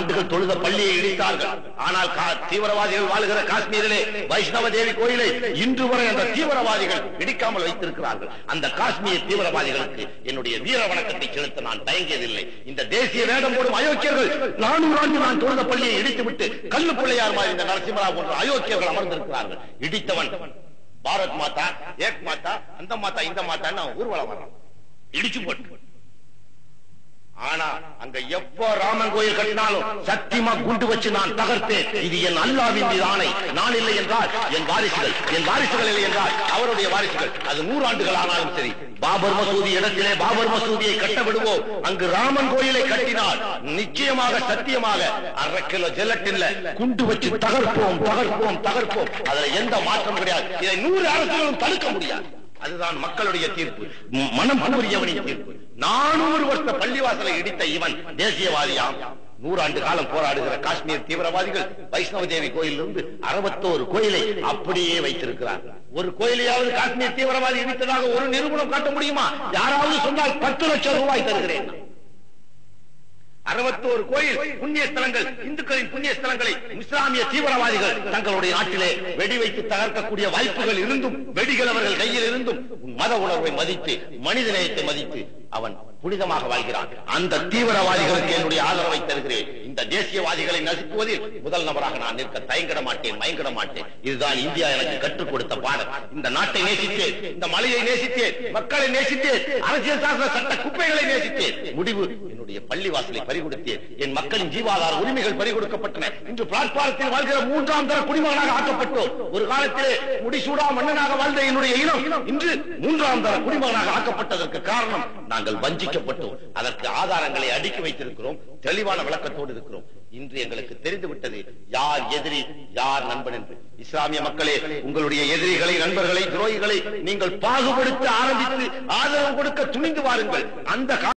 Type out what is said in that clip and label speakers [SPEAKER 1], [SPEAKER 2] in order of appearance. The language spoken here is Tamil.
[SPEAKER 1] ஆண்டுகள் தொழுத பள்ளியை இடித்தார்கள். ஆனால் தீவிரவாதிகள் வாழ்கிற காஷ்மீரிலே வைஷ்ணவ தேவி கோயிலை இன்று வரை அந்த தீவிரவாதிகள் இடிக்காமல் வைத்திருக்கிறார்கள். அந்த காஷ்மீர் தீவிரவாதிகளுக்கு என்னுடைய வீர வணக்கத்தை செலுத்த நான் தயங்கியதில்லை. இந்த தேசிய வேடம் போடும் அயோக்கியர்கள் 400 ஆண்டு நான் தொழுத பள்ளியை இடித்துவிட்டு கல்லு பிள்ளையார் மாதிரி இந்த நரசிம்மராவ் போன்ற அயோக்கியர்கள் அமர்ந்திருக்கிறார்கள். இடித்தவன் பாரத் மாதா, ஏக் மாதா, அந்த மாதா, இந்த மாதா ஊர்வலம் வர்றான், இடிச்சு போட்டு. ஆனா அங்க எப்போ ராமன் கோயில் கட்டினாலும் சத்தியமா குண்டு வச்சு நான் தகர்த்தேன். இது என் அல்லாஹ்வின் மீது ஆணை. நான் இல்லை என்றால் என் வாரிசுகள் இல்லை என்றால் அவருடைய வாரிசுகள். அது 100 ஆண்டுகள் ஆனாலும் சரி. பாபர் மசூதி இடத்திலே பாபர் மசூதியை கட்ட விடுவோம். அங்கு ராமன் கோயிலை கட்டினால் நிச்சயமாக சத்தியமாக 1/2 கிலோ ஜெலட்டின்ல குண்டு வச்சு தகர்ப்போம். அதுல எந்த மாற்றம் கிடையாது. இதை 100 அரசுகளும் தடுக்க முடியாது. அதுதான் மக்களுடைய தீர்ப்பு, மனம் புரியவனின் தீர்ப்பு. 400 வருஷ பள்ளிவாசலை இடித்த இவன் தேசியவாதியாம். 100 ஆண்டு காலம் போராடுகிற காஷ்மீர் தீவிரவாதிகள் வைஷ்ணவ தேவி கோயிலிருந்து 61 கோயிலை அப்படியே வைத்திருக்கிறார். ஒரு கோயிலையாவது காஷ்மீர் தீவிரவாதி இடித்ததாக ஒரு நிரூபணம் காட்ட முடியுமா? யாராவது சொன்னால் 10 லட்சம் ரூபாய் தருகிறேன். 61 கோயில் புண்ணிய ஸ்தலங்கள், இந்துக்களின் புண்ணிய ஸ்தலங்களை இஸ்லாமிய தீவிரவாதிகள் தங்களுடைய நாட்டிலே வெடி வைத்து தகர்க்கக்கூடிய வாய்ப்புகள் இருந்தும், வெடிகள் அவர்கள் கையில் இருந்தும் மத உணர்வை மதித்து, மனித நேயத்தை மதித்து அவன் புனிதமாக வாழ்கிறான். அந்த தீவிரவாதிகளுக்கு என்னுடைய ஆதரவை தருகிறேன். இந்த தேசியவாதிகளை நசுக்குவதில் முதல் நபராக நான் நிற்க தயங்கிட மாட்டேன், மயங்கிட மாட்டேன். இதுதான் இந்தியா எனக்கு கற்றுக் கொடுத்த பாடம். இந்த நாட்டை நேசித்தேன், இந்த மலையை நேசித்தேன், மக்களை நேசித்தேன், அரசியல் சாசன சட்ட குப்பைகளை நேசித்தேன். முடிவு என்னுடைய பள்ளிவாசலை பறிகொடுத்தேன். என் மக்களின் ஜீவாதார உரிமைகள் பறிகொடுக்கப்பட்டன. இன்று பிளாட்பாரத்தில் வாழ்கிற 3ஆம் தர குடிமகனாக ஆக்கப்பட்டோம். ஒரு காலத்திலே முடிசூடா மன்னனாக வாழ்ந்த என்னுடைய இனம் இன்று 3ஆம் தர குடிமகனாக ஆக்கப்பட்டதற்கு காரணம் நாங்கள் வஞ்சிக்கப்பட்டோம். அதற்கு ஆதாரங்களை அடுக்கி வைத்திருக்கிறோம், தெளிவான விளக்கத்தோடு இருக்கிறோம். இன்று எங்களுக்கு தெரிந்துவிட்டது யார் எதிரி யார் நண்பன் என்று. இஸ்லாமிய மக்களே, உங்களுடைய எதிரிகளை, நண்பர்களை, துரோகிகளை நீங்கள் பாகுபடுத்த ஆரம்பித்து ஆதரவு கொடுக்க துணிந்து வாருங்கள். அந்த